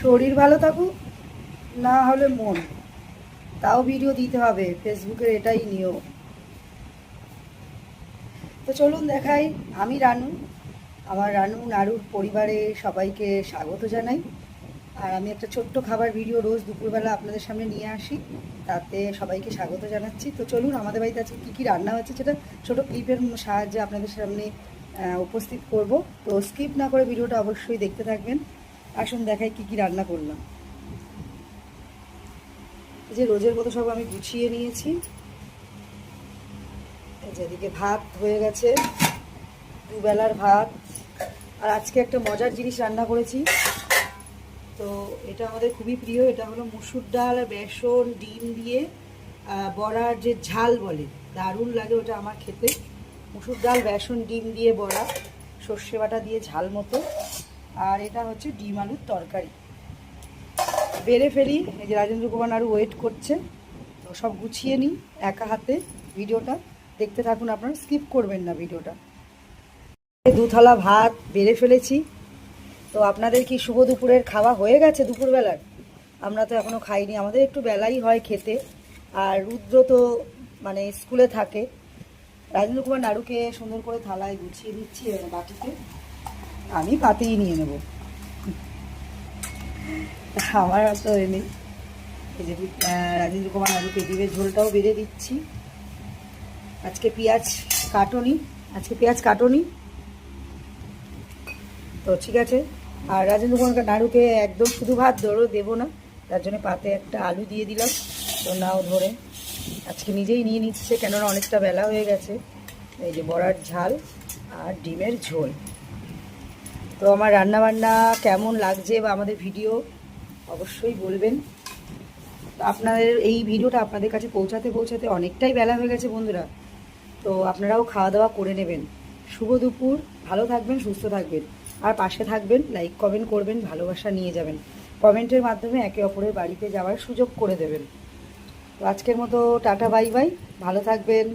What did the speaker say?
শরীর ভালো থাকুক, না হলে মন, তাও ভিডিও দিতে হবে, ফেসবুকের এটাই নিয়ম। তো চলুন দেখাই। আমি রানু, আমার রানু নাড়ুর পরিবারে সবাইকে স্বাগত জানাই। আর আমি একটা ছোট্ট খাবার ভিডিও রোজ দুপুরবেলা আপনাদের সামনে নিয়ে আসি, তাতে সবাইকে স্বাগত জানাচ্ছি। তো চলুন, আমাদের বাড়িতে আজকে কী কী রান্না হচ্ছে সেটা ছোটো ক্লিপের সাহায্যে আপনাদের সামনে উপস্থিত করব। তো স্কিপ না করে ভিডিওটা অবশ্যই দেখতে থাকবেন। আসুন দেখাই কী কী রান্না করলাম। এই যে রোজের মতো সব আমি গুছিয়ে নিয়েছি। যেদিকে ভাত হয়ে গেছে, দুবেলার ভাত। আর আজকে একটা মজার জিনিস রান্না করেছি, তো এটা আমাদের খুবই প্রিয়। এটা হলো মসুর ডাল আর বেসন ডিম দিয়ে বড়ার যে ঝাল বলে, দারুণ লাগে ওটা আমার খেতে। মসুর ডাল বেসন ডিম দিয়ে বড়া, সর্ষে বাটা দিয়ে ঝাল মতো। আর এটা হচ্ছে ডিম আলুর তরকারি। বেড়ে ফেলি, এই যে রাজেন্দ্র কুমার আরও ওয়েট করছে। তো সব গুছিয়ে নিই একা হাতে। ভিডিওটা দেখতে থাকুন, আপনারা স্কিপ করবেন না ভিডিওটা। 2 থালা ভাত বেড়ে ফেলেছি। তো আপনাদের কি শুভ দুপুরের খাওয়া হয়ে গেছে দুপুরবেলার? আমরা তো এখনও খাইনি, আমাদের একটু বেলাই হয় খেতে। আর রুদ্র তো মানে স্কুলে থাকে। রাজেন্দ্র কুমার নাড়ুকে সুন্দর করে থালায় গুছিয়ে দিচ্ছি বাটিতে, আমি পাতেই নিয়ে নেব, আমার তো এমনি। এই যে রাজেন্দ্র কুমার নাড়ুকে ডিমের ঝোলটাও বেড়ে দিচ্ছি। আজকে পেঁয়াজ কাটনি, তো ঠিক আছে। আর রাজেন্দ্র কুমার নাড়ুকে একদম শুধু ভাত দেবো না, তার জন্য পাতে একটা আলু দিয়ে দিলাম। তো নাও ধরে আজকে নিজেই নিয়ে নিচ্ছে, কেননা অনেকটা বেলা হয়ে গেছে। এই যে বড়ার ঝাল আর ডিমের ঝোল। তো আমার রান্নাবান্না কেমন লাগছে বা আমাদের ভিডিও অবশ্যই বলবেন। তো আপনাদের এই ভিডিওটা আপনাদের কাছে পৌঁছাতে অনেকটাই বেলা হয়ে গেছে বন্ধুরা। তো আপনারাও খাওয়া দাওয়া করে নেবেন। শুভ দুপুর, ভালো থাকবেন, সুস্থ থাকবেন, আর পাশে থাকবেন, লাইক কমেন্ট করবেন, ভালোবাসা নিয়ে যাবেন। কমেন্টের মাধ্যমে একে অপরের বাড়িতে যাওয়ার সুযোগ করে দেবেন। তো আজকের মতো টাটা, বাই বাই, ভালো থাকবেন।